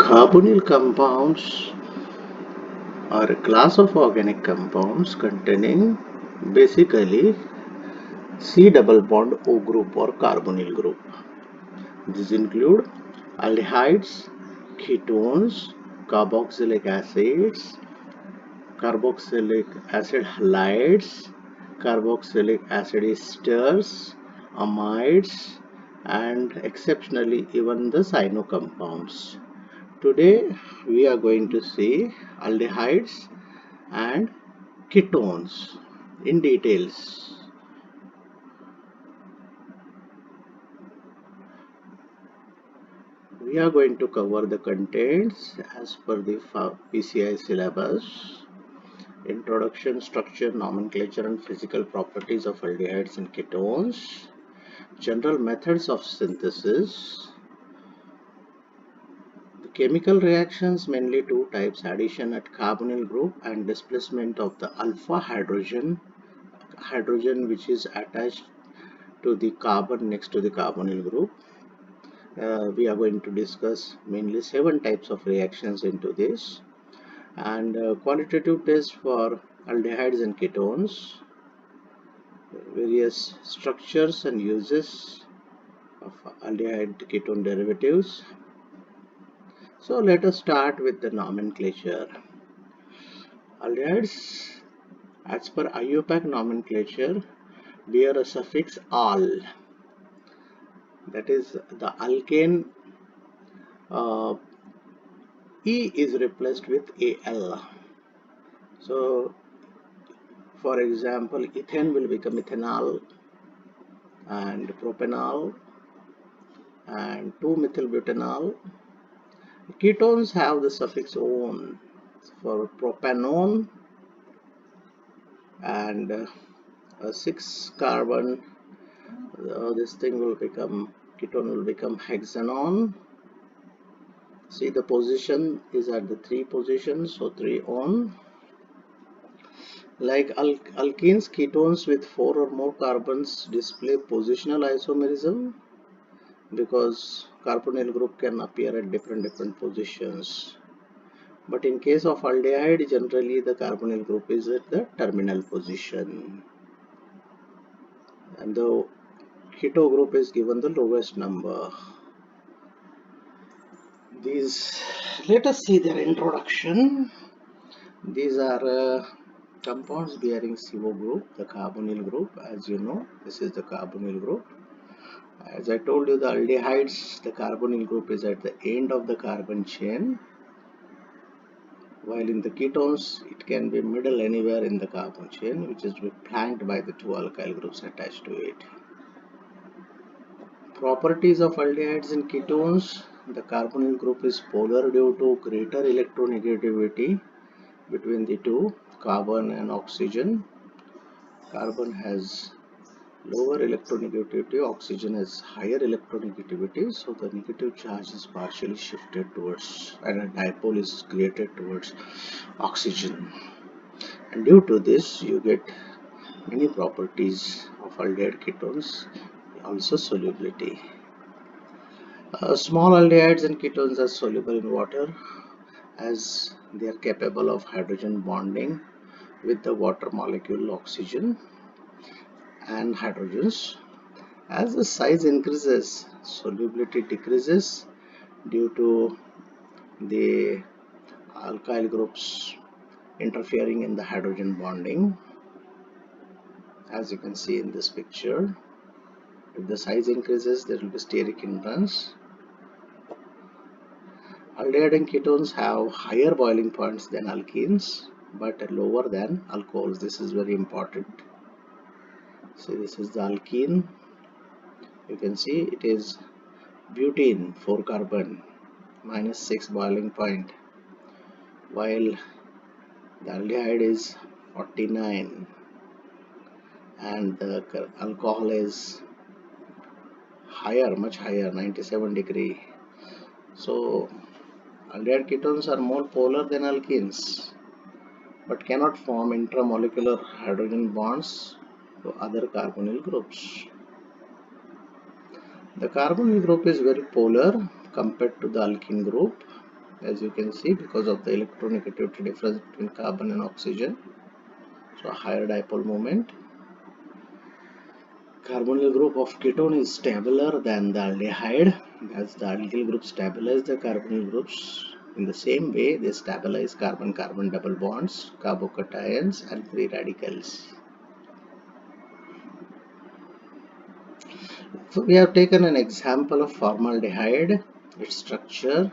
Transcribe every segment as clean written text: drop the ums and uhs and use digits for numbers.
Carbonyl compounds are a class of organic compounds containing basically C double bond O group or carbonyl group. These include aldehydes, ketones, carboxylic acids, carboxylic acid halides, carboxylic acid esters, amides, and exceptionally even the cyano compounds. Today we are going to see aldehydes and ketones in details. We are going to cover the contents as per the PCI syllabus. Introduction, structure, nomenclature and physical properties of aldehydes and ketones. General methods of synthesis. The chemical reactions, mainly two types, addition at carbonyl group and displacement of the alpha hydrogen which is attached to the carbon next to the carbonyl group. We are going to discuss mainly 7 types of reactions into this, and qualitative tests for aldehydes and ketones, various structures and uses of aldehyde ketone derivatives. So let us start with the nomenclature. Aldehydes, as per IUPAC nomenclature, bear a suffix -al. That is, the alkane E is replaced with Al. So, for example, ethane will become ethanol, and propanol, and 2-methylbutanol. Ketones have the suffix -on for propanone and a 6 carbon. This thing will become, ketone will become hexanon. See, the position is at the 3 positions, so 3 on. Like alkenes, ketones with 4 or more carbons display positional isomerism because carbonyl group can appear at different positions. But in case of aldehyde, generally the carbonyl group is at the terminal position, and the keto group is given the lowest number. Let us see their introduction. These are compounds bearing CO group, the carbonyl group. As you know, this is the carbonyl group. As I told you, the aldehydes, the carbonyl group is at the end of the carbon chain, while in the ketones, it can be middle anywhere in the carbon chain, which is flanked by the 2 alkyl groups attached to it. Properties of aldehydes and ketones. The carbonyl group is polar due to greater electronegativity between the two, carbon and oxygen. Carbon has lower electronegativity, oxygen has higher electronegativity, so the negative charge is partially shifted towards, and a dipole is created towards oxygen. And due to this, you get many properties of aldehyde ketones, also solubility. Small aldehydes and ketones are soluble in water as they are capable of hydrogen bonding with the water molecule oxygen and hydrogens. As the size increases, solubility decreases due to the alkyl groups interfering in the hydrogen bonding. As you can see in this picture, if the size increases, there will be steric hindrance. Aldehyde and ketones have higher boiling points than alkenes, but lower than alcohols. This is very important. So this is the alkene. You can see it is butene, 4 carbon, -6 boiling point, while the aldehyde is 49 and the alcohol is higher, much higher, 97 degree. So aldehyde ketones are more polar than alkenes, but cannot form intramolecular hydrogen bonds to other carbonyl groups. The carbonyl group is very polar compared to the alkene group. as you can see, because of the electronegativity difference between carbon and oxygen. So higher dipole moment. Carbonyl group of ketone is stabler than the aldehyde, as the alkyl group stabilize the carbonyl groups. In the same way, they stabilize carbon-carbon double bonds, carbocations, and free radicals. So we have taken an example of formaldehyde, its structure.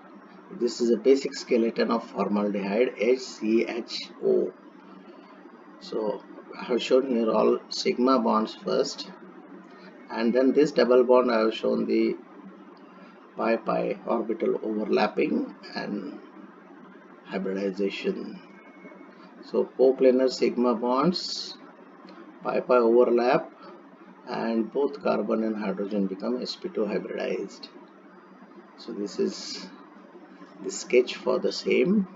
This is a basic skeleton of formaldehyde, HCHO. So I have shown here all sigma bonds first, and then this double bond I have shown the pi-pi orbital overlapping and hybridization. So coplanar sigma bonds, pi-pi overlap, and both carbon and hydrogen become sp2 hybridized. So this is the sketch for the same,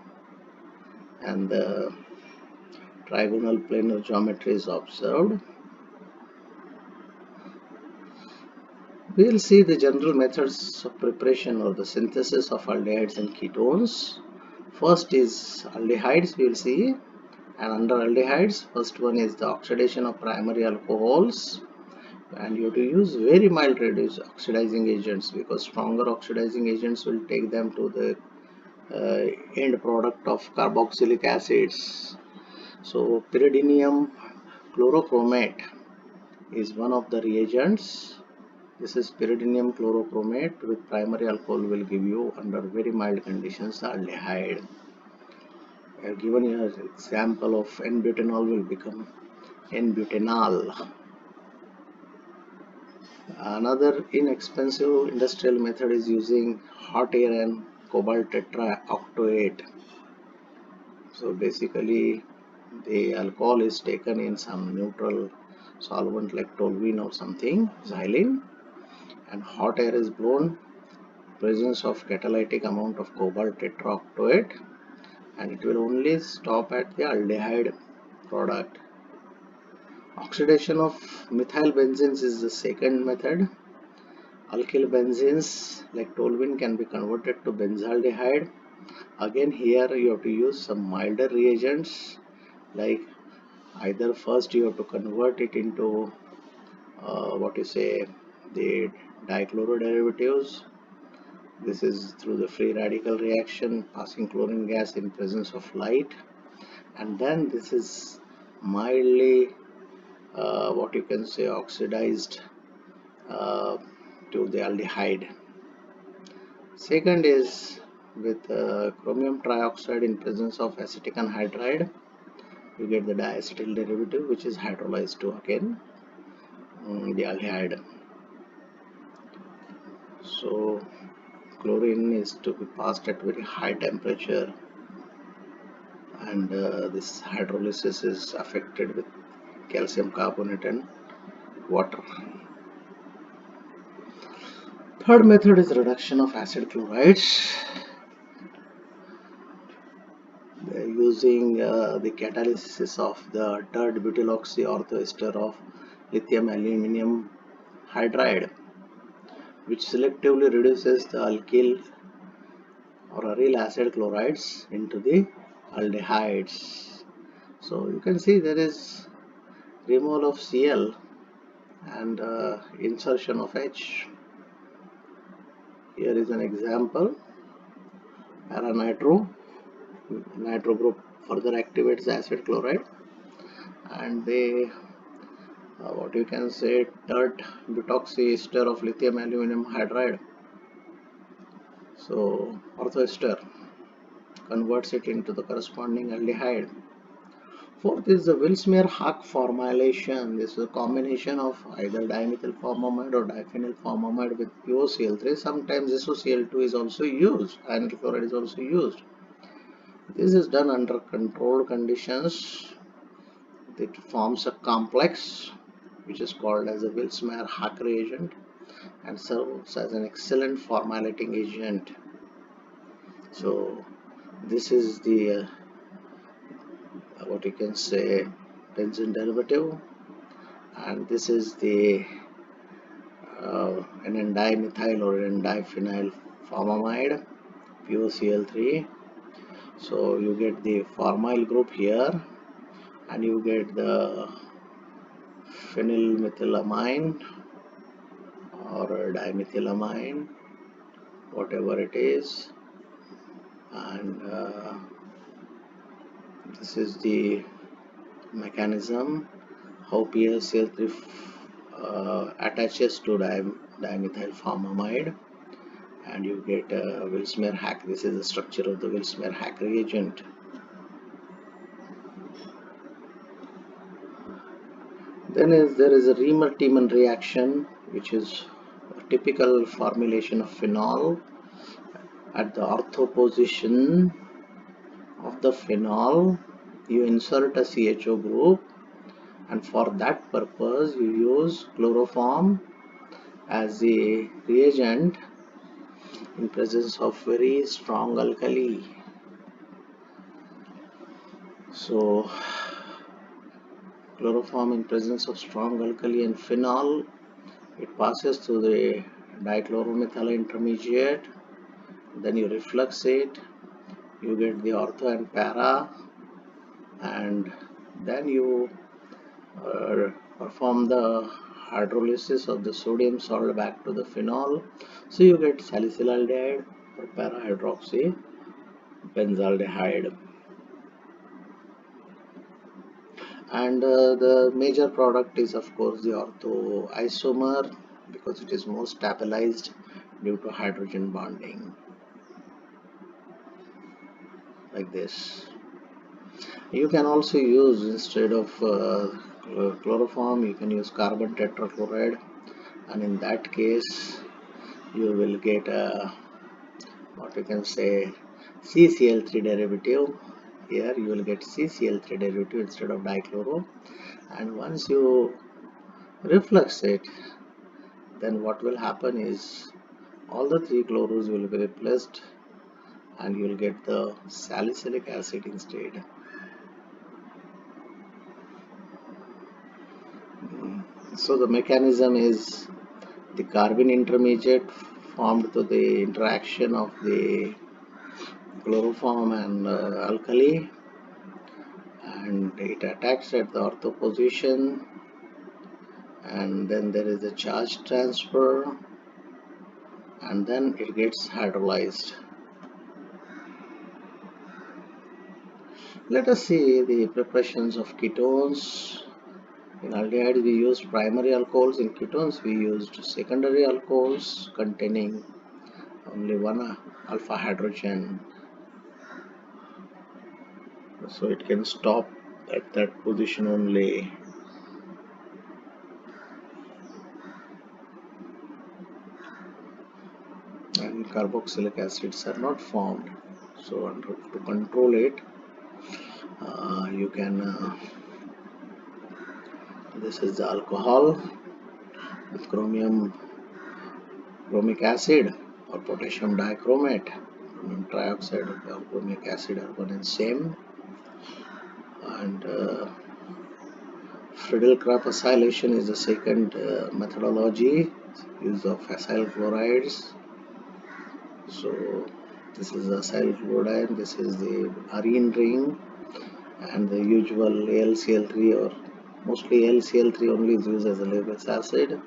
and the trigonal planar geometry is observed. We will see the general methods of preparation or the synthesis of aldehydes and ketones. First is aldehydes, we will see, and under aldehydes, first one is the oxidation of primary alcohols, and you have to use very mild reduced oxidizing agents, because stronger oxidizing agents will take them to the end product of carboxylic acids. So pyridinium chlorochromate is one of the reagents. This is pyridinium chlorochromate with primary alcohol will give you under very mild conditions the aldehyde. I have given you an example of N-butanol will become N-butanol. Another inexpensive industrial method is using hot air and cobalt tetraoctate. So basically the alcohol is taken in some neutral solvent like toluene or something, xylene, and hot air is blown, presence of catalytic amount of cobalt tetraoctate, and it will only stop at the aldehyde product. Oxidation of methyl benzenes is the second method. Alkyl benzenes like toluene can be converted to benzaldehyde. Again here you have to use some milder reagents, like either first you have to convert it into the dichloroderivatives. This is through the free radical reaction passing chlorine gas in presence of light, and then this is mildly oxidized to the aldehyde. Second is with chromium trioxide in presence of acetic anhydride, you get the diacetyl derivative, which is hydrolyzed to again the aldehyde. So chlorine is to be passed at very high temperature, and this hydrolysis is affected with calcium carbonate and water. Third method is reduction of acid chlorides using the catalysis of the third butyloxy orthoester of lithium aluminum hydride, which selectively reduces the alkyl or aryl acid chlorides into the aldehydes. So you can see there is removal of Cl and insertion of H. Here is an example. Paranitro group further activates the acid chloride, and they third butoxy ester of lithium aluminum hydride. So orthoester converts it into the corresponding aldehyde. Fourth is the Willsmere-Hack formylation. This is a combination of either dimethyl formamide or diphenyl formamide with POCl3. Sometimes SOCl2 is also used, and chloride is also used. This is done under controlled conditions. It forms a complex which is called as a Willsmere-Hack reagent and serves as an excellent formulating agent. So this is the benzene derivative, and this is the an N-dimethyl or N-diphenyl formamide POCl3. So you get the formyl group here, and you get the phenylmethylamine or dimethylamine, whatever it is, and this is the mechanism how POCl3 attaches to dimethyl formamide, and you get Wilsmer-Hack. This is the structure of the Wilsmer-Hack reagent. Then there is a Riemer-Tiemann reaction, which is a typical formulation of phenol. At the ortho position of the phenol, you insert a CHO group, and for that purpose you use chloroform as a reagent in presence of very strong alkali. So chloroform in presence of strong alkali and phenol, it passes through the dichloromethyl intermediate, then you reflux it, you get the ortho and para, and then you perform the hydrolysis of the sodium salt back to the phenol, so you get salicylaldehyde or para-hydroxy benzaldehyde. And the major product is of course the ortho isomer, because it is more stabilized due to hydrogen bonding, like this. You can also use, instead of chloroform, you can use carbon tetrachloride, and in that case you will get a, what you can say, CCl3 derivative. Here you will get CCl3 derivative instead of dichloro, and once you reflux it, then what will happen is all the three chloros will be replaced and you will get the salicylic acid instead. So the mechanism is the carbon intermediate formed through the interaction of the chloroform and alkali, and it attacks at the ortho position, and then there is a charge transfer, and then it gets hydrolyzed. Let us see the preparations of ketones. In aldehydes we used primary alcohols, in ketones we used secondary alcohols containing only one alpha hydrogen, so it can stop at that position only. And carboxylic acids are not formed, so to control it, you can this is the alcohol with chromic acid or potassium dichromate, chromium trioxide or chromic acid are one and same, and Friedel-Crafts acylation is the second methodology, use of acyl chlorides. So this is the acyl chloride, this is the arene ring, and the usual AlCl3, or mostly AlCl3 only is used as a Lewis acid.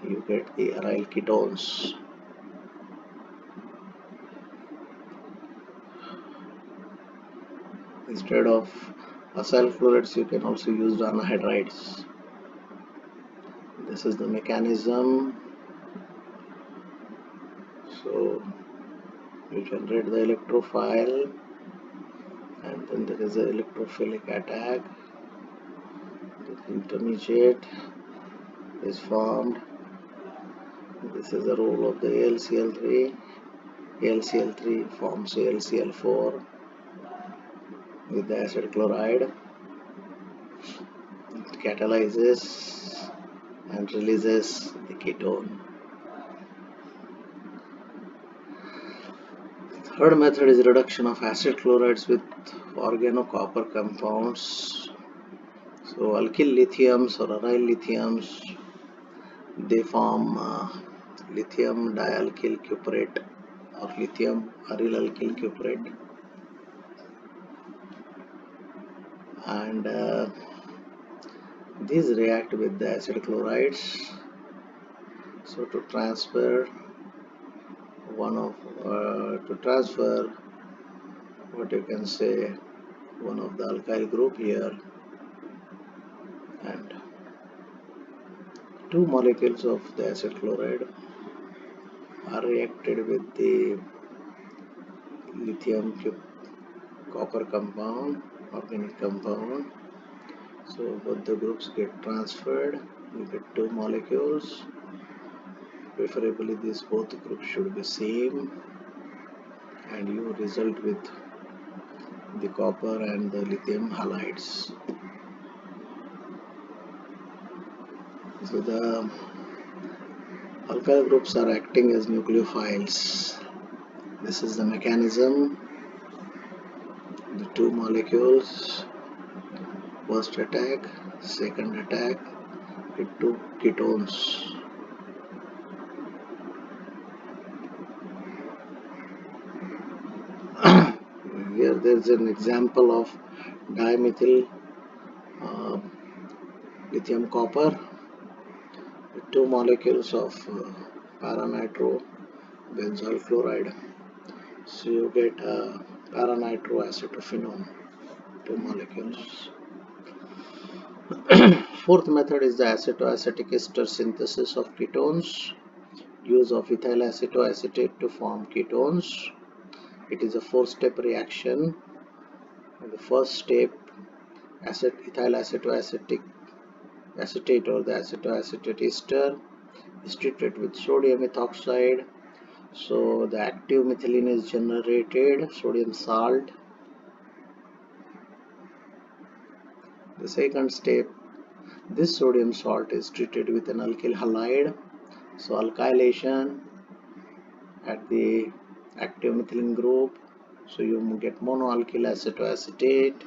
You get the aryl ketones. Instead of acyl chlorides, you can also use anhydrides. This is the mechanism. So you generate the electrophile, and then there is an electrophilic attack. The intermediate is formed. This is the role of the AlCl3. AlCl3 forms AlCl4 with the acid chloride. It catalyzes and releases the ketone. Third method is reduction of acid chlorides with organocopper compounds. So alkyl lithiums or aryl lithiums, they form lithium dialkyl cuprate or lithium aryl alkyl cuprate, and these react with the acid chlorides. So to transfer what you can say, one of the alkyl group here, and two molecules of the acid chloride are reacted with the lithium copper compound, organic compound. So both the groups get transferred. You get two molecules. Preferably these both groups should be same, and you result with the copper and the lithium halides. So the alkyl groups are acting as nucleophiles. This is the mechanism. The two molecules, first attack, second attack, with two ketones. Here there is an example of dimethyl lithium copper with two molecules of paranitro benzoyl chloride. So you get paranitro-acetophenone, two molecules. Fourth method is the acetoacetic ester synthesis of ketones. Use of ethyl acetoacetate to form ketones. It is a four-step reaction. In the first step, ethyl acetoacetic acetate or the acetoacetate ester is treated with sodium ethoxide. So the active methylene is generated, sodium salt. The second step, this sodium salt is treated with an alkyl halide. So alkylation at the active methylene group. So you get monoalkyl acetoacetate.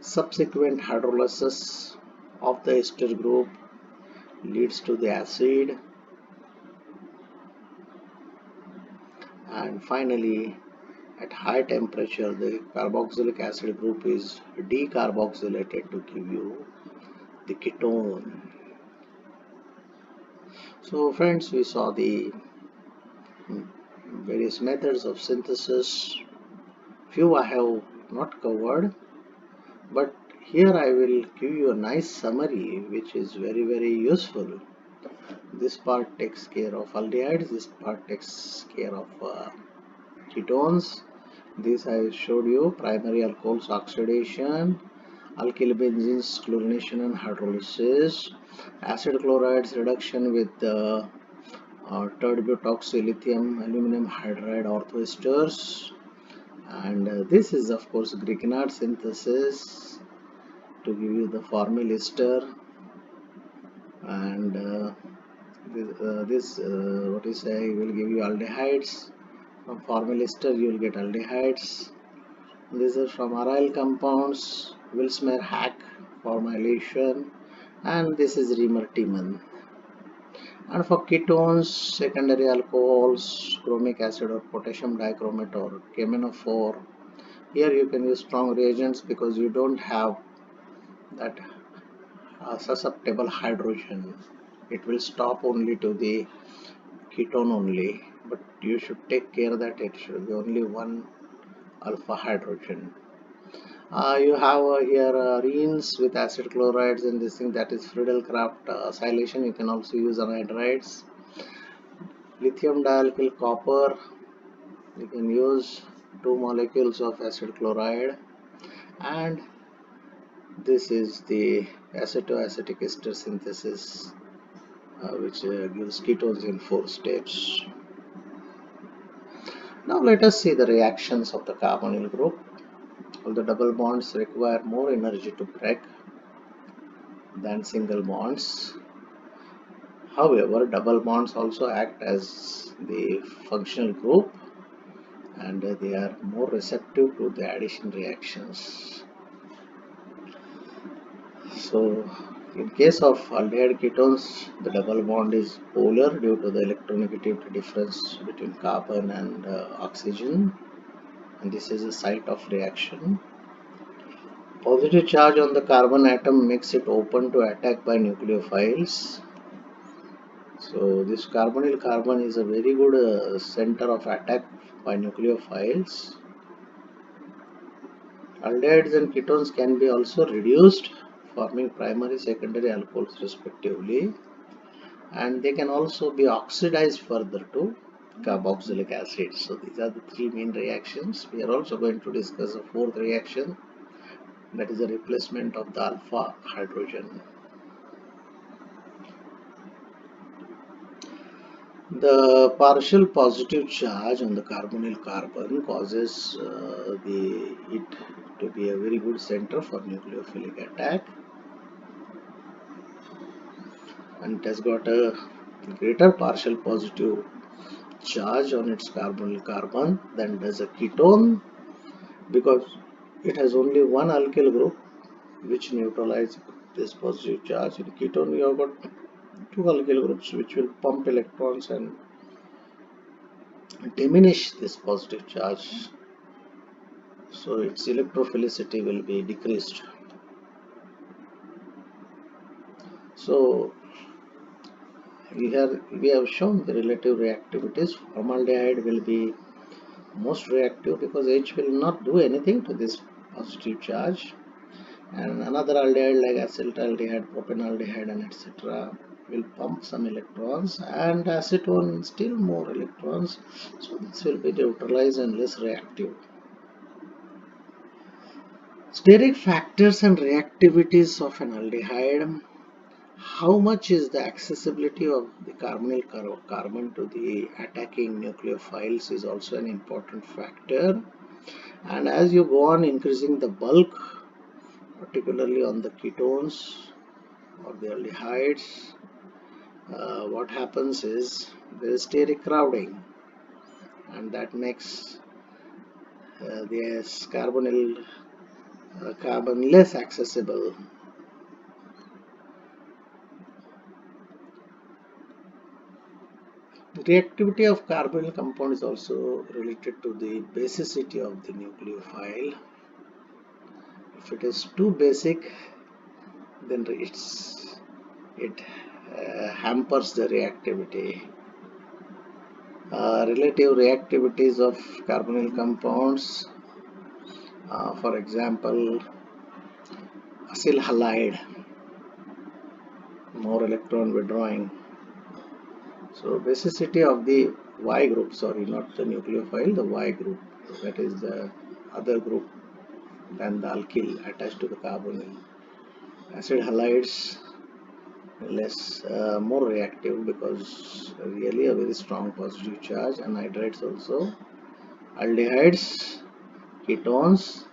Subsequent hydrolysis of the ester group leads to the acid, and finally at high temperature the carboxylic acid group is decarboxylated to give you the ketone. So friends, we saw the various methods of synthesis. Few I have not covered, but here I will give you a nice summary which is very useful. This part takes care of aldehydes, this part takes care of ketones. This I showed you: primary alcohols oxidation, alkyl benzenes chlorination and hydrolysis, acid chlorides reduction with terbiutoxylithium aluminum hydride orthoesters, and this is of course Grignard synthesis to give you the formyl ester, and what is say will give you aldehydes. From formyl ester you will get aldehydes. These are from aryl compounds, Wilsmer-Hack formylation, and this is Riemer-Tiemann. And for ketones, secondary alcohols, chromic acid or potassium dichromate or KMnO4, here you can use strong reagents because you don't have that susceptible hydrogen. It will stop only to the ketone only, but you should take care that it should be only one alpha hydrogen. You have here reins with acid chlorides and this thing, that is Friedel-Crafts acylation. You can also use anhydrides. Lithium dialkyl copper, you can use two molecules of acid chloride, and this is the acetoacetic ester synthesis which gives ketones in 4 steps. Now let us see the reactions of the carbonyl group. All the double bonds require more energy to break than single bonds. However, double bonds also act as the functional group, and they are more receptive to the addition reactions. So In case of aldehyde ketones, the double bond is polar due to the electronegativity difference between carbon and oxygen, and this is a site of reaction. Positive charge on the carbon atom makes it open to attack by nucleophiles. So this carbonyl carbon is a very good center of attack by nucleophiles. Aldehydes and ketones can be also reduced, forming primary secondary alcohols respectively, and they can also be oxidized further to carboxylic acid. So these are the three main reactions. We are also going to discuss a fourth reaction, that is the replacement of the alpha hydrogen. The partial positive charge on the carbonyl carbon causes it to be a very good center for nucleophilic attack, and it has got a greater partial positive charge on its carbonyl carbon than does a ketone, because it has only one alkyl group which neutralizes this positive charge. In ketone we have got two alkyl groups which will pump electrons and diminish this positive charge, so its electrophilicity will be decreased. So here we have shown the relative reactivities. Formaldehyde will be most reactive because H will not do anything to this positive charge, and another aldehyde like acetaldehyde, propanaldehyde, and etc. will pump some electrons, and acetone still more electrons, so this will be neutralized and less reactive. Steric factors and reactivities of an aldehyde. How much is the accessibility of the carbonyl carbon to the attacking nucleophiles is also an important factor, and as you go on increasing the bulk, particularly on the ketones or the aldehydes, what happens is there is steric crowding, and that makes this carbonyl carbon less accessible. The reactivity of carbonyl compound is also related to the basicity of the nucleophile. If it is too basic, then it hampers the reactivity. Relative reactivities of carbonyl compounds, for example, acyl halide, more electron withdrawing. So basicity of the Y group, sorry, not the nucleophile, the Y group, that is the other group than the alkyl attached to the carbonyl. Acid halides more reactive because really a very strong positive charge, and anhydrides also. Aldehydes, ketones,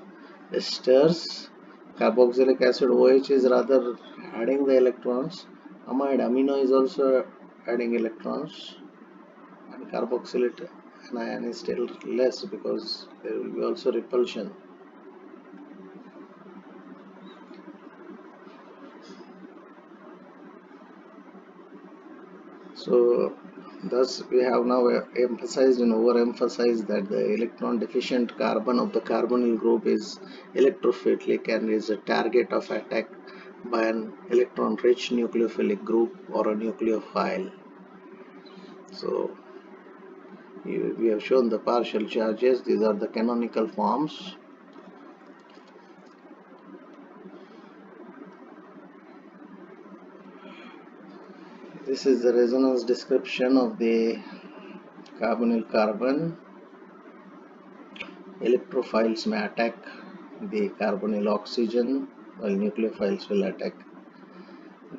esters, carboxylic acid OH is rather adding the electrons. Amide amino is also adding electrons, and carboxylate anion is still less because there will be also repulsion. So thus we have now emphasized and overemphasized that the electron deficient carbon of the carbonyl group is electrophilic and is a target of attack by an electron rich nucleophilic group or a nucleophile. So we have shown the partial charges. These are the canonical forms. This is the resonance description of the carbonyl carbon. Electrophiles may attack the carbonyl oxygen, while nucleophiles will attack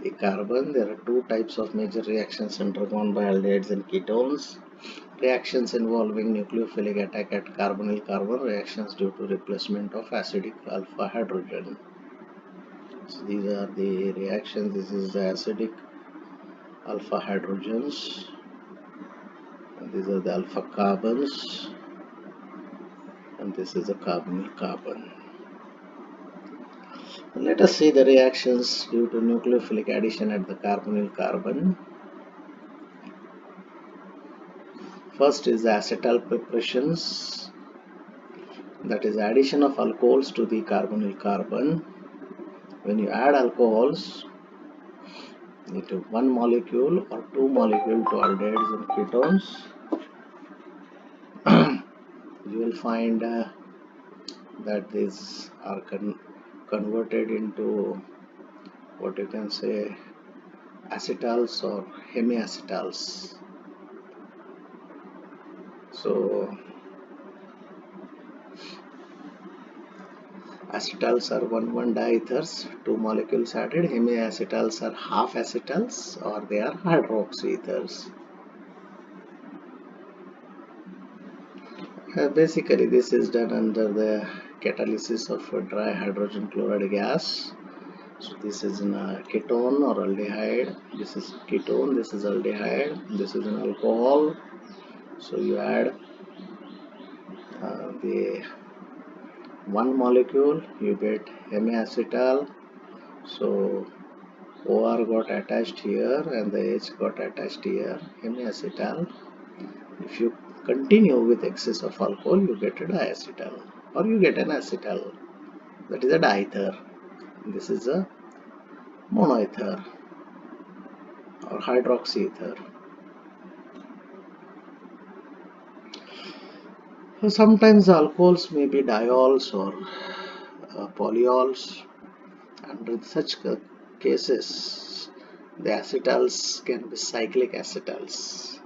the carbon. There are two types of major reactions undergone by aldehydes and ketones. Reactions involving nucleophilic attack at carbonyl carbon, reactions due to replacement of acidic alpha hydrogen. So these are the reactions. This is the acidic alpha hydrogens, and these are the alpha carbons, and this is the carbonyl carbon. Let us see the reactions due to nucleophilic addition at the carbonyl carbon. First is the acetal preparations, that is addition of alcohols to the carbonyl carbon. When you add alcohols into one molecule or two molecules to aldehydes and ketones, you will find that these are converted into what you can say acetals or hemiacetals. So acetals are 1,1 diethers, two molecules added. Hemiacetals are half acetals or they are hydroxyethers. Basically, this is done under the catalysis of dry hydrogen chloride gas. So this is a ketone or aldehyde. This is ketone. This is aldehyde. This is an alcohol. So you add the one molecule, you get hemiacetal. So OR got attached here and the H got attached here, hemiacetal. If you continue with excess of alcohol, you get a diacetal or you get an acetal. That is a diether. This is a monoether or hydroxyether. So sometimes the alcohols may be diols or polyols. Under such cases, the acetals can be cyclic acetals.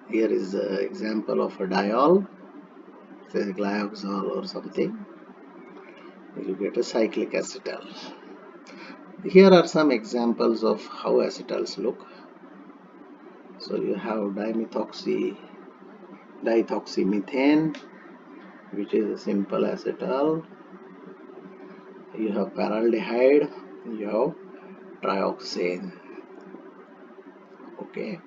Here is an example of a diol, say glyoxal or something. You get a cyclic acetal. Here are some examples of how acetals look. So you have dithoxymethane, which is a simple acetal. You have paraldehyde, you have trioxane. Okay.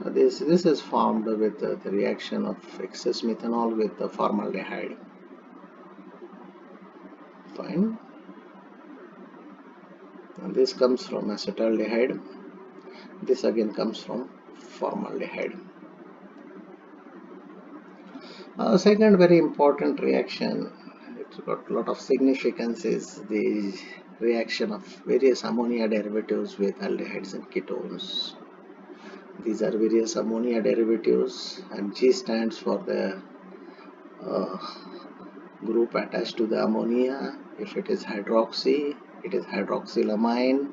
This is formed with the reaction of excess methanol with the formaldehyde. Fine. And this comes from acetaldehyde. This again comes from formaldehyde. Second very important reaction, it's got a lot of significance, is the reaction of various ammonia derivatives with aldehydes and ketones. These are various ammonia derivatives, and G stands for the group attached to the ammonia. If it is hydroxy, it is hydroxylamine.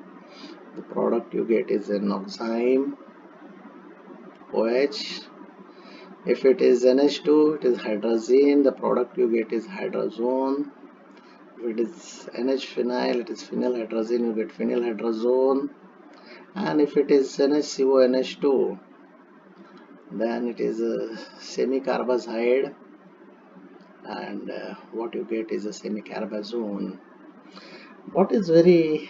The product you get is an oxime, OH. If it is NH2, it is hydrazine. The product you get is hydrazone. If it is NH-phenyl, it is phenylhydrazine. You get phenylhydrazone. And if it is NHCO, NH2, then it is a semicarbazide. And what you get is a semicarbazone. What is very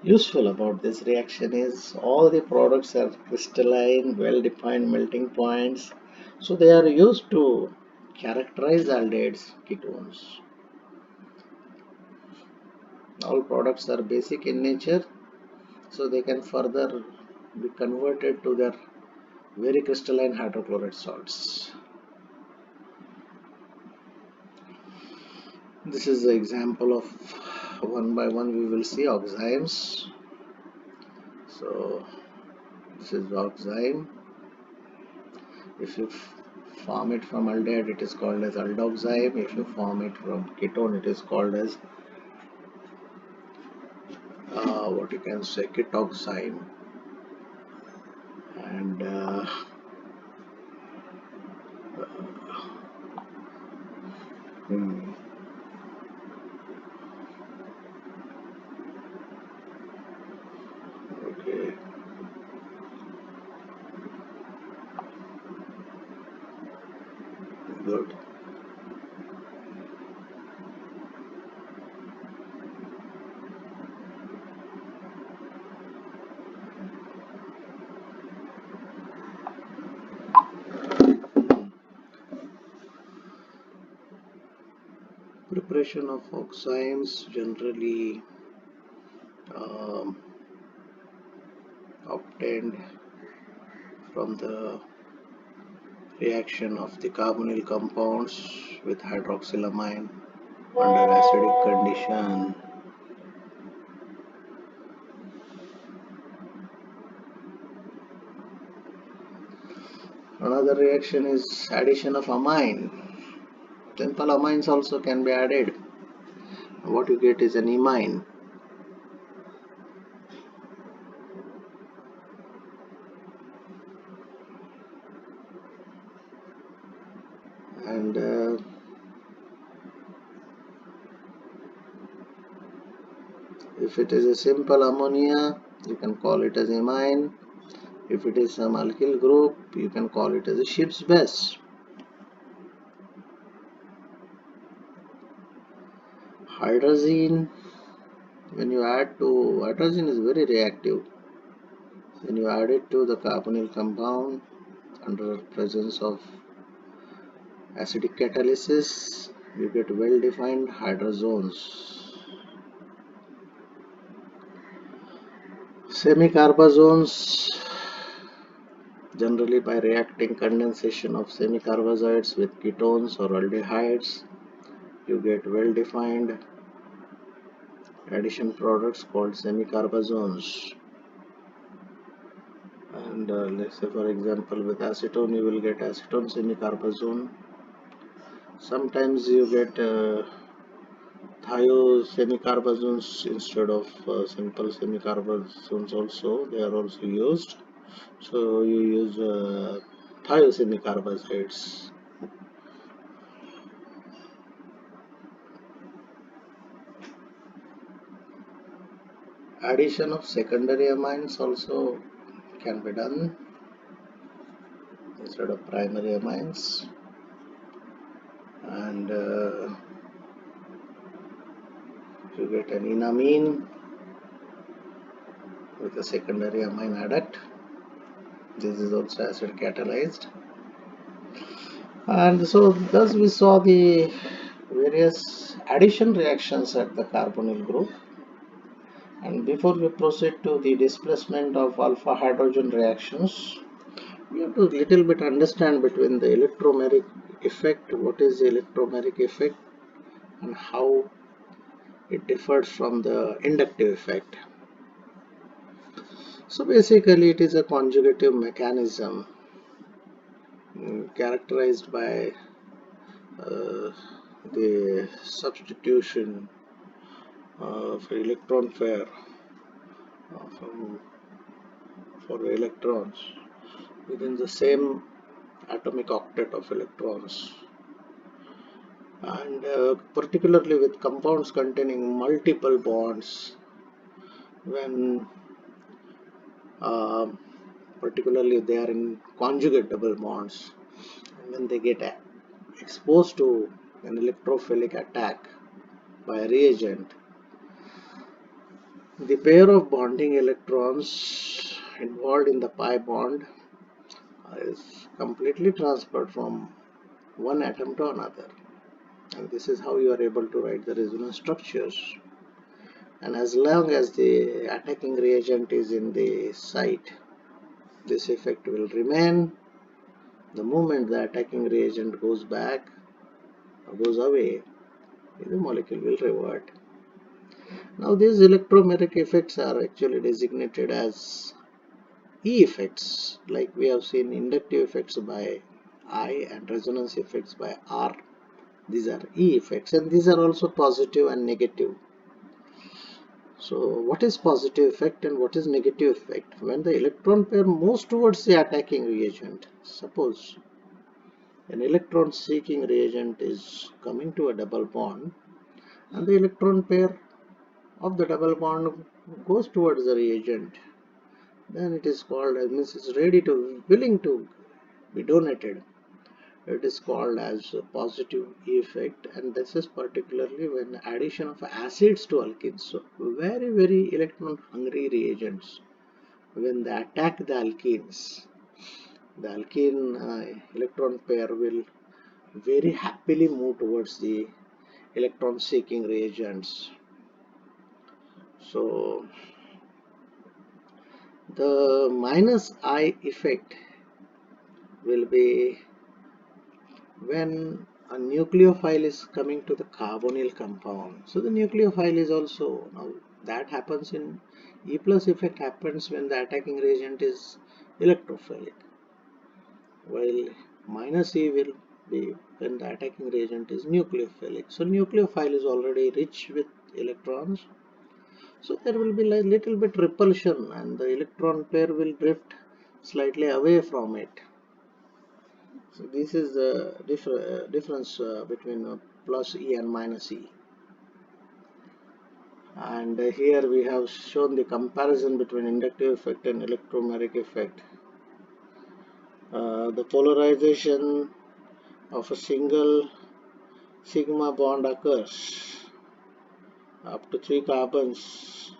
useful about this reaction is all the products are crystalline, well-defined melting points. So they are used to characterize aldehydes, ketones. All products are basic in nature, so they can further be converted to their very crystalline hydrochloride salts. This is the example of one by one we will see oximes. So this is oxime. If you form it from aldehyde, it is called as aldoxime. If you form it from ketone, it is called as what you can say ketoxime. And okay. Good. preparation of oximes generally obtained from the reaction of the carbonyl compounds with hydroxylamine under acidic condition. Another reaction is addition of amine. Simple amines also can be added. What you get is an imine. And if it is a simple ammonia, you can call it as imine. If it is some alkyl group, you can call it as a ship's base. Hydrazine, when you add to, hydrazine is very reactive. When you add it to the carbonyl compound under presence of acidic catalysis, you get well-defined hydrozones. Semicarbazones, generally by reacting condensation of semicarbazoids with ketones or aldehydes, you get well-defined addition products called semicarbazones. And let's say, for example, with acetone you will get acetone semicarbazone. Sometimes you get thio-semicarbazones instead of simple semicarbazones also. They are also used. So you use thio-semicarbazoids. Addition of secondary amines also can be done instead of primary amines. And you get an enamine with a secondary amine adduct. This is also acid catalyzed. And so thus we saw the various addition reactions at the carbonyl group. And before we proceed to the displacement of alpha hydrogen reactions, we have to little bit understand between the electromeric effect, what is the electromeric effect and how it differs from the inductive effect. So basically it is a conjugative mechanism characterized by the substitution of electron pair for electrons within the same atomic octet of electrons, and particularly with compounds containing multiple bonds, when particularly they are in conjugate double bonds, and when they get exposed to an electrophilic attack by a reagent, the pair of bonding electrons involved in the pi bond is completely transferred from one atom to another, and this is how you are able to write the resonance structures. And as long as the attacking reagent is in the site, this effect will remain. The moment the attacking reagent goes back or goes away, the molecule will revert. Now these electromeric effects are actually designated as E effects, like we have seen inductive effects by I and resonance effects by R. These are E effects, and these are also positive and negative. So what is positive effect and what is negative effect? When the electron pair moves towards the attacking reagent, suppose an electron seeking reagent is coming to a double bond and the electron pair of the double bond goes towards the reagent, then it is called, means it's ready to, willing to be donated. It is called as a positive effect, and this is particularly when addition of acids to alkenes. So very electron hungry reagents, when they attack the alkenes, the alkene electron pair will very happily move towards the electron seeking reagents. So the minus I effect will be when a nucleophile is coming to the carbonyl compound. So the nucleophile is also, now that happens in E plus effect happens when the attacking reagent is electrophilic, while minus E will be when the attacking reagent is nucleophilic. So nucleophile is already rich with electrons, so there will be a little bit repulsion and the electron pair will drift slightly away from it. So this is the difference between plus E and minus E. And here we have shown the comparison between inductive effect and electromagnetic effect. The polarization of a single sigma bond occurs up to 3 carbons.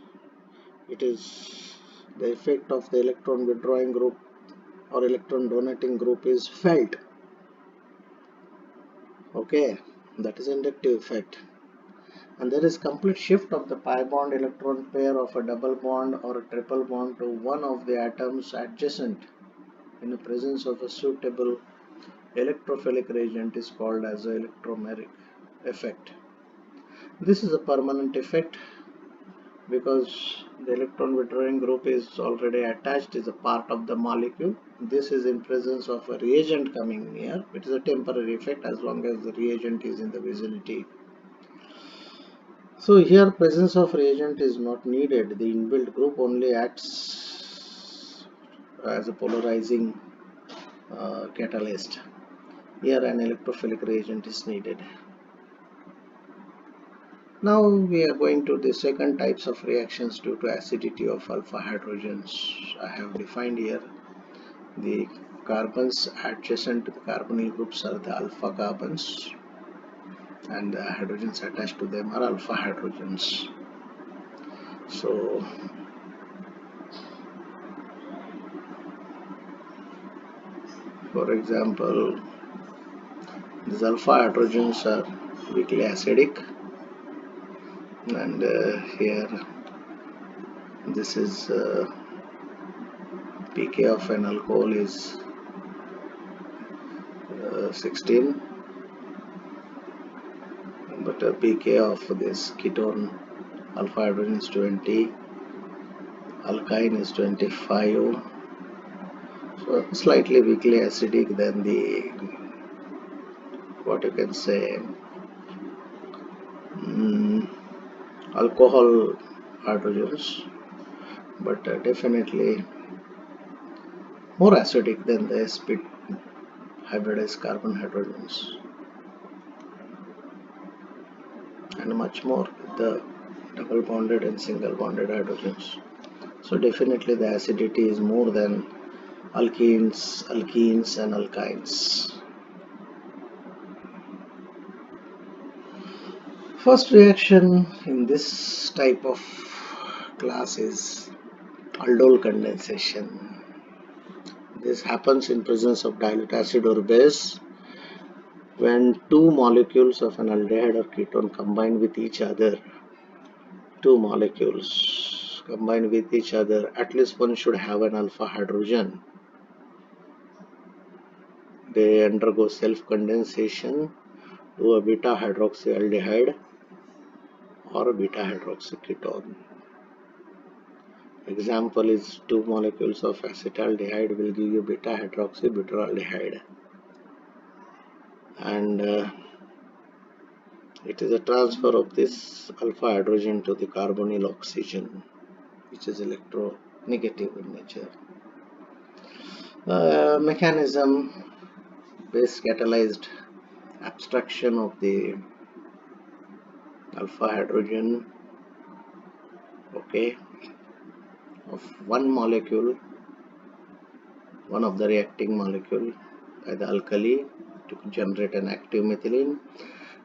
It is the effect of the electron withdrawing group or electron donating group is felt. Okay, that is inductive effect. And there is complete shift of the pi bond electron pair of a double bond or a triple bond to one of the atoms adjacent in the presence of a suitable electrophilic reagent is called as an electromeric effect. This is a permanent effect because the electron withdrawing group is already attached, is a part of the molecule. This is in presence of a reagent coming near. It is a temporary effect as long as the reagent is in the vicinity. So here presence of reagent is not needed. The inbuilt group only acts as a polarizing catalyst. Here an electrophilic reagent is needed. Now we are going to the second types of reactions due to acidity of alpha hydrogens. I have defined here the carbons adjacent to the carbonyl groups are the alpha carbons and the hydrogens attached to them are alpha hydrogens. So for example, these alpha hydrogens are weakly acidic, and here this is pK of an alcohol is 16, but pK of this ketone alpha hydrogen is 20, alkyne is 25, so slightly weakly acidic than the, what you can say, alcohol hydrogens, but definitely more acidic than the sp hybridized carbon hydrogens, and much more the double bonded and single bonded hydrogens. So definitely the acidity is more than alkenes and alkynes. First reaction in this type of class is aldol condensation. This happens in presence of dilute acid or base when two molecules of an aldehyde or ketone combine with each other. Two molecules combine with each other, at least one should have an alpha hydrogen. They undergo self-condensation to a beta hydroxyaldehyde or a beta hydroxyketone. Example is two molecules of acetaldehyde will give you beta hydroxybutyraldehyde, and it is a transfer of this alpha hydrogen to the carbonyl oxygen, which is electronegative in nature. Mechanism: base catalyzed abstraction of the alpha hydrogen, okay, of one molecule, one of the reacting molecule by the alkali to generate an active methylene.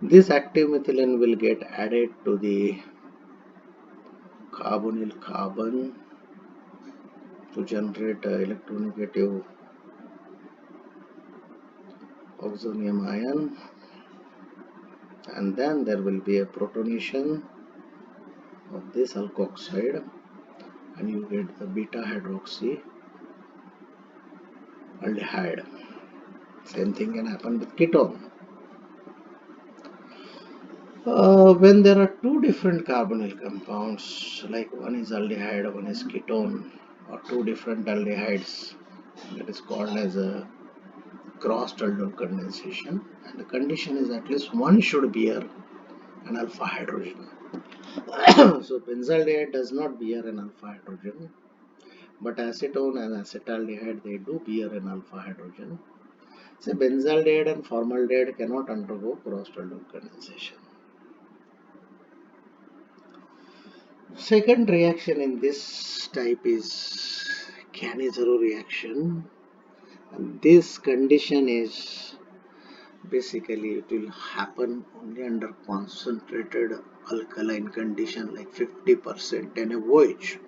This active methylene will get added to the carbonyl carbon to generate electronegative oxonium ion, and then there will be a protonation of this alkoxide, and you get the beta hydroxy aldehyde. Same thing can happen with ketone. When there are two different carbonyl compounds, like one is aldehyde, one is ketone, or two different aldehydes, that is called as a crossed aldol condensation, and the condition is at least one should bear an alpha hydrogen. So benzaldehyde does not bear an alpha hydrogen, but acetone and acetaldehyde, they do bear an alpha hydrogen. So benzaldehyde and formaldehyde cannot undergo crossed aldol condensation. Second reaction in this type is Cannizzaro reaction, and this condition is basically it will happen only under concentrated alkaline condition like 50% NaOH,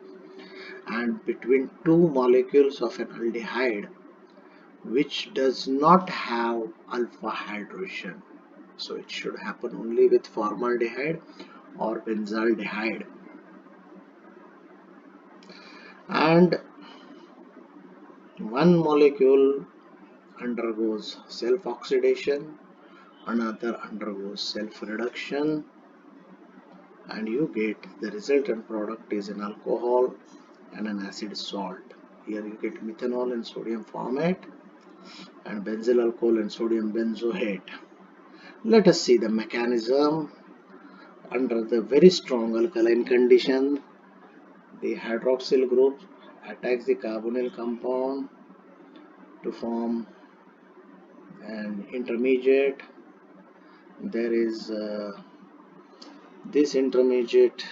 and between two molecules of an aldehyde which does not have alpha hydrogen. So it should happen only with formaldehyde or benzaldehyde. And one molecule undergoes self-oxidation, another undergoes self-reduction, and you get the resultant product is an alcohol and an acid salt. Here you get methanol and sodium formate and benzyl alcohol and sodium benzoate. Let us see the mechanism. Under the very strong alkaline condition, the hydroxyl group attacks the carbonyl compound to form an intermediate. There is this intermediate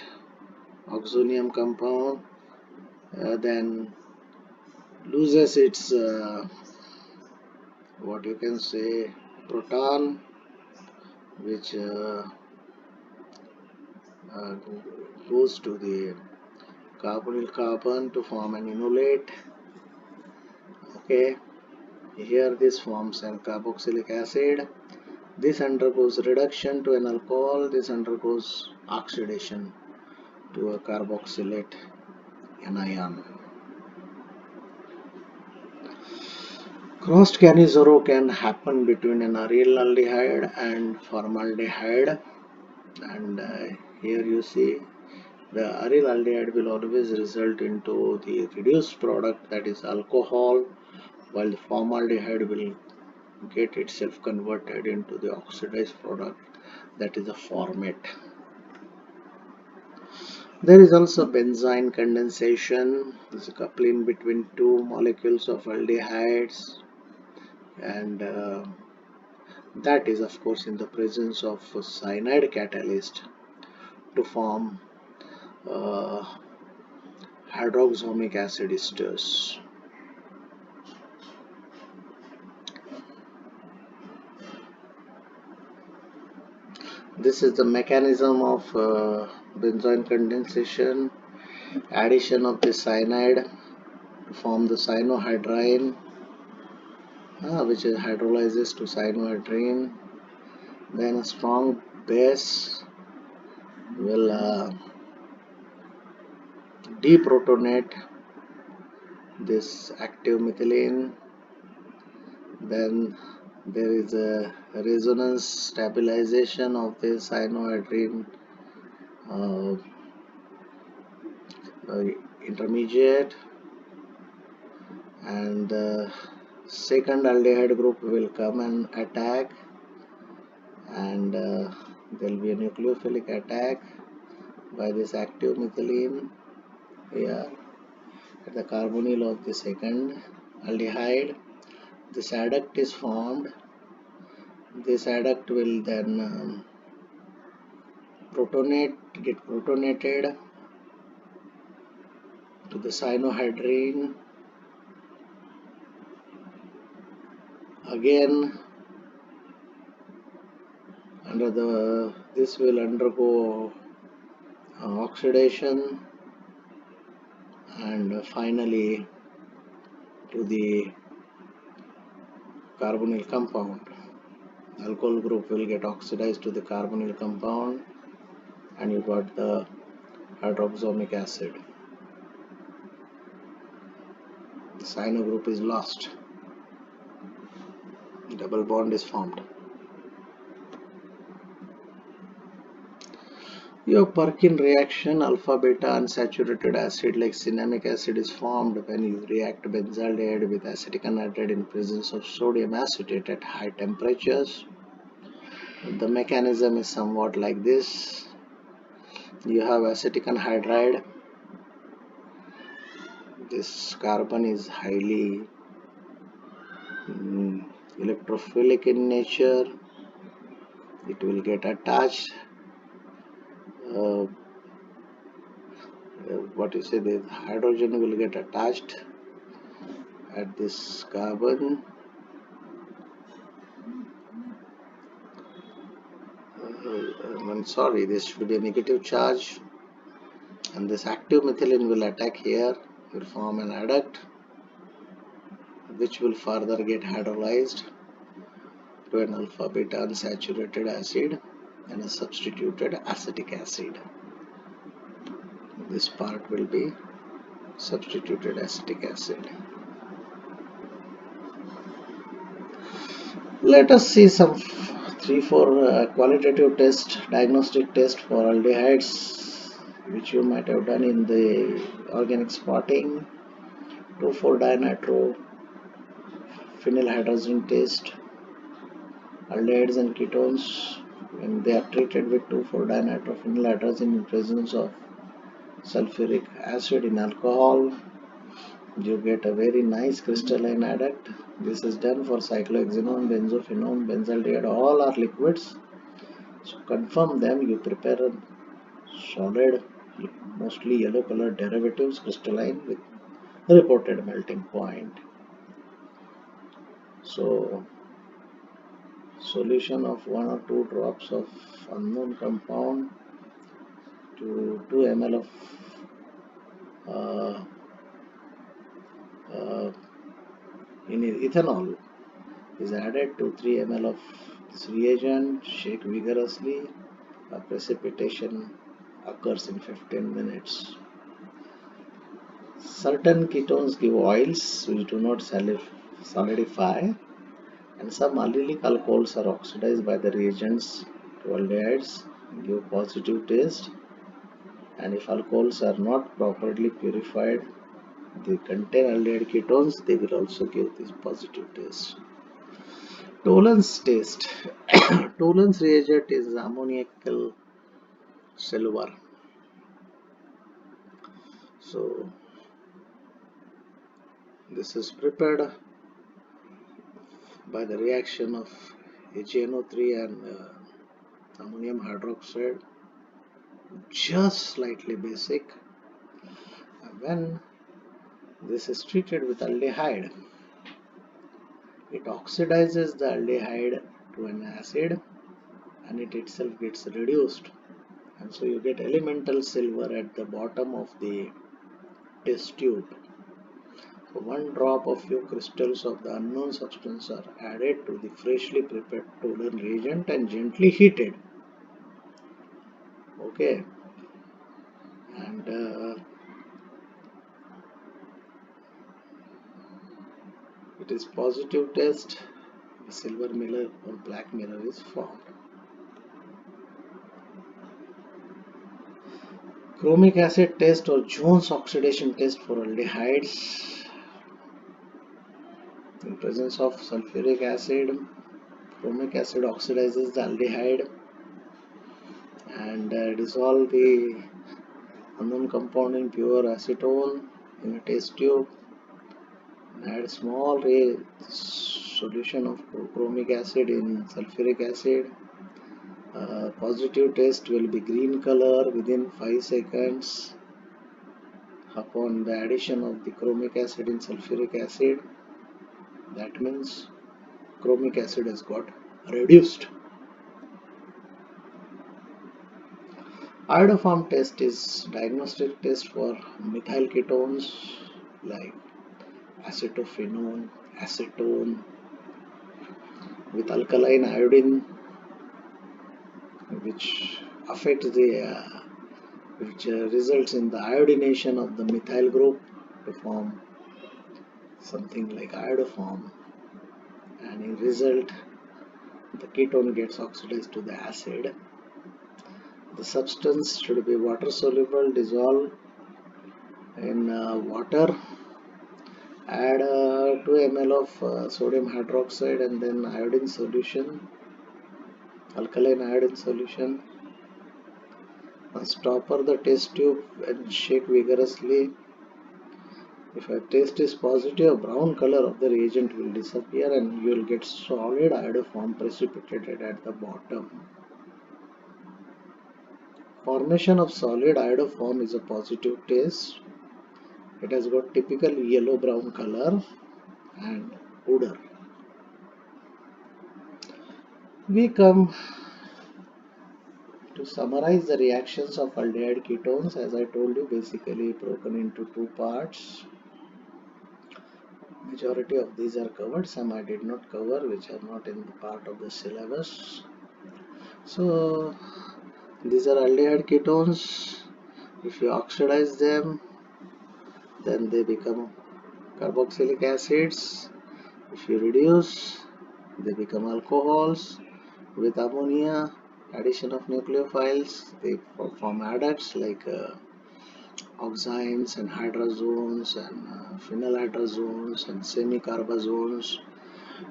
oxonium compound then loses its what you can say proton, which goes to the carbonyl carbon to form an enolate. Okay, here this forms an carboxylic acid. This undergoes reduction to an alcohol. This undergoes oxidation to a carboxylate anion. Crossed Cannizzaro can happen between an aryl aldehyde and formaldehyde, and here you see the aryl aldehyde will always result into the reduced product, that is alcohol, while the formaldehyde will get itself converted into the oxidized product, that is a formate. There is also benzene condensation. This is a coupling between two molecules of aldehydes, and that is of course in the presence of a cyanide catalyst to form uh, hydroxomic acid esters. This is the mechanism of benzene condensation. Addition of the cyanide to form the cyanohydrine, which hydrolyzes to cyanohydrine. Then a strong base will deprotonate this active methylene. Then there is a resonance stabilization of the cyanohydrine uh, intermediate, and the second aldehyde group will come and attack, and there will be a nucleophilic attack by this active methylene here at the carbonyl of the second aldehyde. This adduct is formed. This adduct will then get protonated to the cyanohydrine. Again, this will undergo oxidation, and finally to the carbonyl compound. alcohol group will get oxidized to the carbonyl compound, and you got the hydroxamic acid. The cyano group is lost. Double bond is formed. Your Perkin reaction, alpha beta unsaturated acid like cinnamic acid is formed when you react benzaldehyde with acetic anhydride in presence of sodium acetate at high temperatures. The mechanism is somewhat like this. You have acetic anhydride. This carbon is highly electrophilic in nature. It will get attached. The hydrogen will get attached at this carbon. This should be a negative charge, and this active methylene will attack here, will form an adduct, which will further get hydrolyzed to an alpha beta unsaturated acid and a substituted acetic acid. This part will be substituted acetic acid. Let us see some 3-4 qualitative test, diagnostic test for aldehydes, which you might have done in the organic spotting. 2,4-dinitro phenylhydrazine test. Aldehydes and ketones, when they are treated with 2,4-dinitro phenylhydrazine in presence of sulfuric acid in alcohol, you get a very nice crystalline adduct. This is done for cyclohexanone, benzophenone, benzaldehyde, all are liquids. So confirm them, you prepare a solid, mostly yellow color derivatives, crystalline with reported melting point. So solution of 1 or 2 drops of unknown compound to 2 ml of in ethanol is added to 3 ml of this reagent. Shake vigorously. A precipitation occurs in 15 minutes. Certain ketones give oils which do not solidify, and some allylic alcohols are oxidized by the reagents to aldehydes, give positive taste, and if alcohols are not properly purified, they contain aldehyde ketones, they will also give this positive taste. Tollen's test. Tollen's reagent is ammoniacal silver. So this is prepared by the reaction of HNO3 and ammonium hydroxide, just slightly basic. When this is treated with aldehyde, it oxidizes the aldehyde to an acid and it itself gets reduced, and so you get elemental silver at the bottom of the test tube. So 1 drop of few crystals of the unknown substance are added to the freshly prepared Tollen reagent and gently heated. Okay, and it is positive test. The silver mirror or black mirror is formed. Chromic acid test or Jones oxidation test for aldehydes. In presence of sulfuric acid, chromic acid oxidizes the aldehyde and dissolve the unknown compound in pure acetone in a test tube. Add small solution of chromic acid in sulfuric acid. Positive test will be green color within 5 seconds upon the addition of the chromic acid in sulfuric acid. That means chromic acid has got reduced. Iodoform test is diagnostic test for methyl ketones like acetophenone, acetone. with alkaline iodine, which affects the which results in the iodination of the methyl group to form something like iodoform, and in result the ketone gets oxidized to the acid. The substance should be water soluble, dissolve in water, add 2 ml of sodium hydroxide and then iodine solution, alkaline iodine solution. Stopper the test tube and shake vigorously. If a test is positive, brown color of the reagent will disappear and you will get solid iodoform precipitated at the bottom. Formation of solid iodoform is a positive test. It has got typical yellow-brown color and odor. We come to summarize the reactions of aldehyde ketones. As I told you, basically broken into two parts. Majority of these are covered, some I did not cover, which are not in the part of the syllabus. So these are aldehyde ketones. If you oxidize them, then they become carboxylic acids. If you reduce, they become alcohols. With ammonia, addition of nucleophiles, they form adducts like oximes and hydrazones and phenylhydrazones and semicarbazones,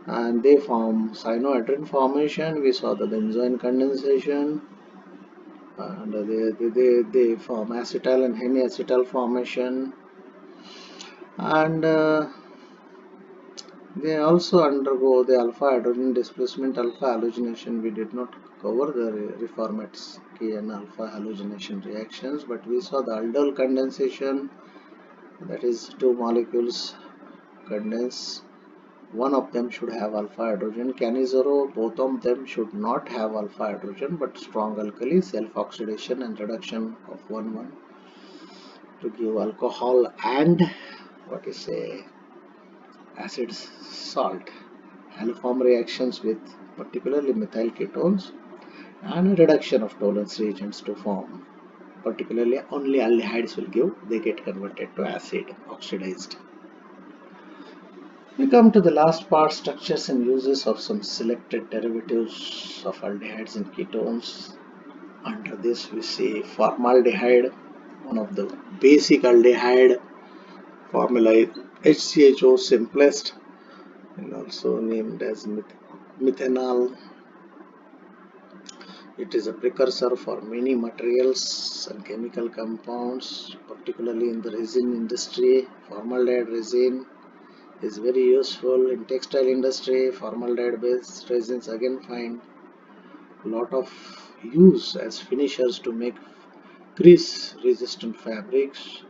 and they form cyanohydrin formation. We saw the benzoin condensation, and they form acetal and hemiacetal formation, and they also undergo the alpha hydrogen displacement, alpha halogenation. We did not cover the reformats and alpha halogenation reactions, but we saw the aldol condensation, that is two molecules condense. One of them should have alpha hydrogen. Canizero, both of them should not have alpha hydrogen, but strong alkali, self-oxidation and reduction of 1,1 to give alcohol and acid salt. Haloform reactions with particularly methyl ketones and reduction of Tollen's reagents to form. Particularly only aldehydes will give, they get converted to acid, oxidized. We come to the last part, structures and uses of some selected derivatives of aldehydes and ketones. Under this we see formaldehyde, one of the basic aldehyde. Formula is HCHO simplest and also named as methanol. It is a precursor for many materials and chemical compounds, particularly in the resin industry. Formaldehyde resin is very useful in textile industry. Formaldehyde based resins again find a lot of use as finishers to make grease resistant fabrics.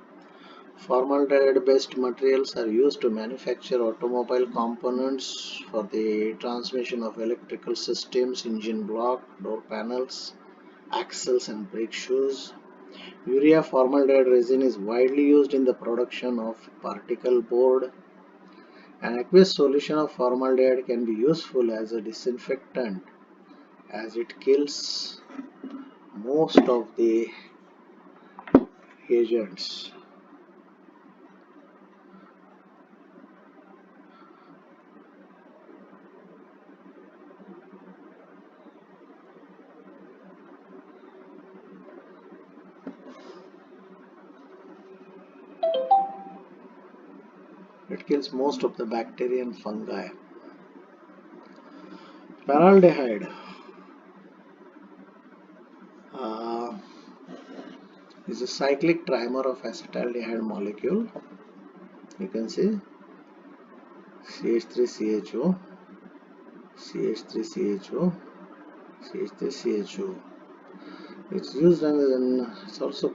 Formaldehyde based materials are used to manufacture automobile components for the transmission of electrical systems, engine block, door panels, axles and brake shoes. Urea formaldehyde resin is widely used in the production of particle board. An aqueous solution of formaldehyde can be useful as a disinfectant as it kills most of the agents. It kills most of the bacteria and fungi. Paraldehyde is a cyclic trimer of acetaldehyde molecule. You can see CH3CHO, CH3CHO, CH3CHO. It's used as it's also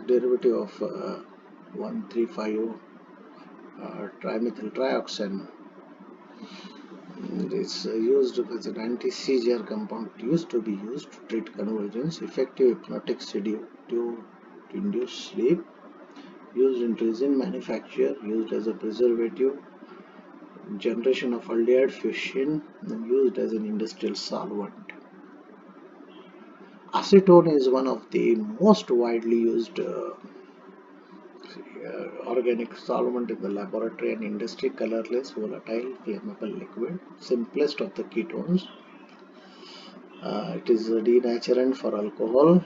derivative of 1,3,5 trimethyl trioxane. It's used as an anti-seizure compound. It used to be used to treat convulsions, effective hypnotic sedative to induce sleep, used in resin manufacture, used as a preservative, generation of aldehyde fusion and used as an industrial solvent. Acetone is one of the most widely used organic solvent in the laboratory and industry, colorless, volatile, flammable liquid, simplest of the ketones. It is a denaturant for alcohol,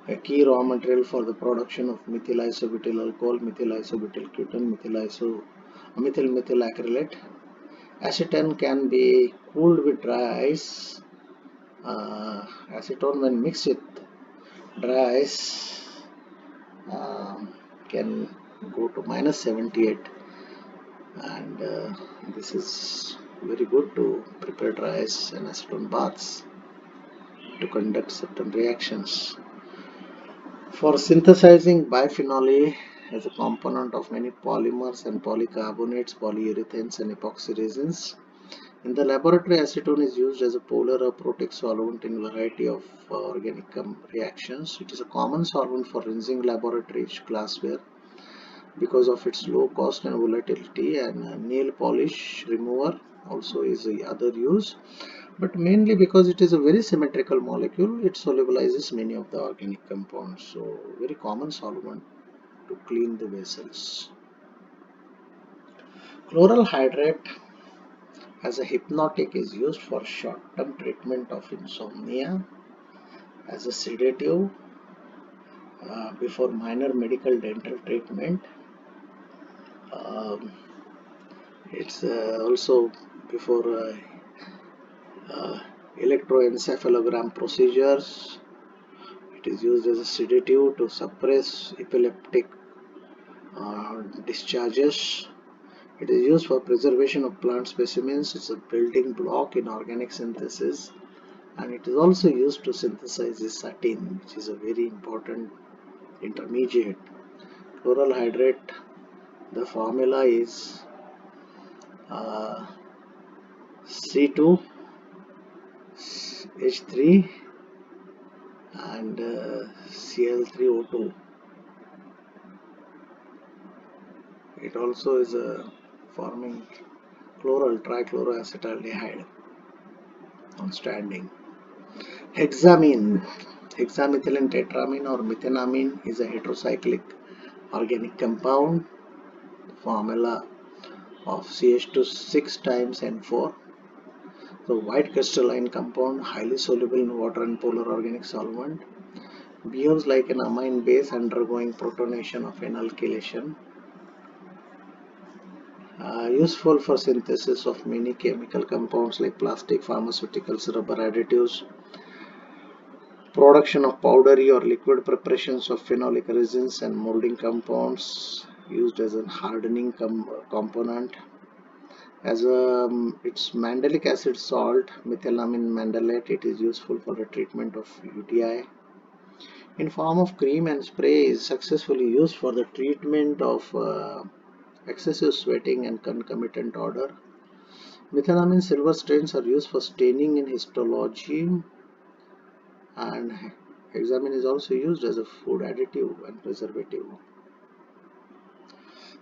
a key raw material for the production of methyl isobutyl alcohol, methyl isobutyl ketone, methyl acrylate. Acetone can be cooled with dry ice. Acetone, when mixed with dry ice, can go to -78, and this is very good to prepare dry ice and acetone baths to conduct certain reactions. For synthesizing biphenol A as a component of many polymers and polycarbonates, polyurethanes and epoxy resins. In the laboratory, acetone is used as a polar or protic solvent in a variety of organic reactions. It is a common solvent for rinsing laboratory glassware because of its low cost and volatility, and nail polish remover also is the other use, but mainly because it is a very symmetrical molecule, it solubilizes many of the organic compounds, so very common solvent to clean the vessels. Chloral hydrate as a hypnotic is used for short-term treatment of insomnia, as a sedative before minor medical dental treatment. It's also before electroencephalogram procedures. It is used as a sedative to suppress epileptic discharges. It is used for preservation of plant specimens. It's a building block in organic synthesis, and it is also used to synthesize the satin, which is a very important intermediate. Chloral hydrate, the formula is C2 H3 and Cl3O2. It also is forming chloral trichloroacetaldehyde on standing. Hexamine, hexamethylene tetramine or methenamine is a heterocyclic organic compound. The formula of CH2 6 times N4. The white crystalline compound, highly soluble in water and polar organic solvent, behaves like an amine base undergoing protonation of enalkylation. Useful for synthesis of many chemical compounds like plastic, pharmaceuticals, rubber additives, production of powdery or liquid preparations of phenolic resins and molding compounds, used as a hardening component. As its mandelic acid salt, methylamine mandalate, it is useful for the treatment of UTI. In form of cream and spray, is successfully used for the treatment of excessive sweating and concomitant odor. Methylamine silver stains are used for staining in histology, and hexamine is also used as a food additive and preservative.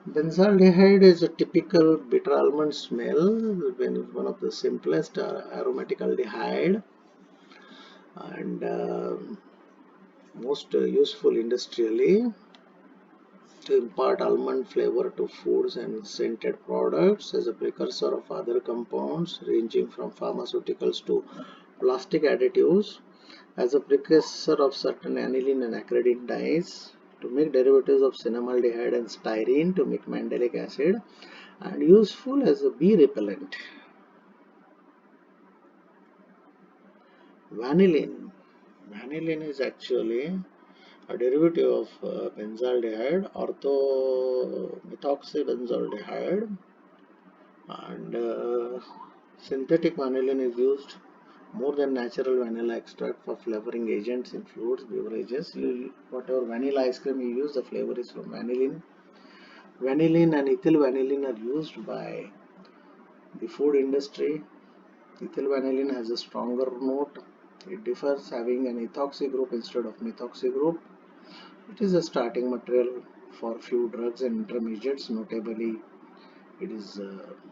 Benzaldehyde is a typical bitter almond smell, one of the simplest aromatic aldehyde, and most useful industrially to impart almond flavor to foods and scented products, as a precursor of other compounds ranging from pharmaceuticals to plastic additives, as a precursor of certain aniline and acridine dyes, to make derivatives of cinnamaldehyde and styrene to make mandelic acid, and useful as a bee repellent. Vanillin. Vanillin is actually a derivative of benzaldehyde, orthomethoxybenzaldehyde, and synthetic vanillin is used more than natural vanilla extract for flavoring agents in foods, beverages. Whatever vanilla ice cream you use, the flavor is from vanillin. Vanillin and ethyl vanillin are used by the food industry. Ethyl vanillin has a stronger note. It differs, having an ethoxy group instead of methoxy group. It is a starting material for few drugs and intermediates. Notably, It is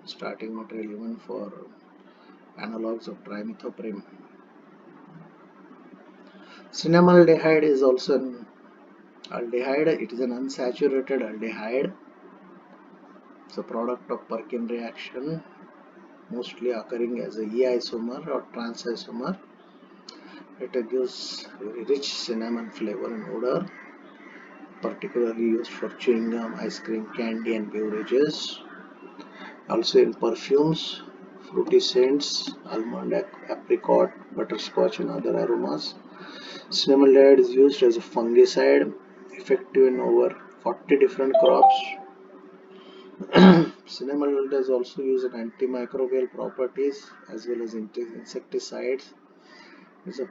starting material even for analogs of trimethoprim. Cinnamaldehyde is also an aldehyde. It is an unsaturated aldehyde. It's a product of Perkin reaction, mostly occurring as a E isomer or trans isomer. It gives very rich cinnamon flavor and odor, particularly used for chewing gum, ice cream, candy, and beverages. Also in perfumes, fruity scents, almond, apricot, butterscotch, and other aromas. Cinnamaldehyde is used as a fungicide, effective in over 40 different crops. Cinnamaldehyde is also used in antimicrobial properties as well as insecticides. It's a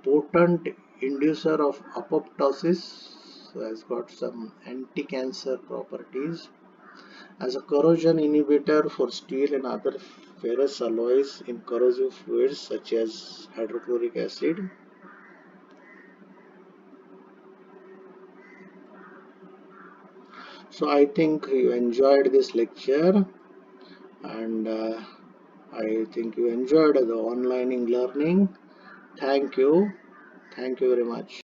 potent inducer of apoptosis, so has got some anti-cancer properties. As a corrosion inhibitor for steel and other ferrous alloys in corrosive fluids such as hydrochloric acid. So I think you enjoyed this lecture, and I think you enjoyed the online learning. Thank you. Thank you very much.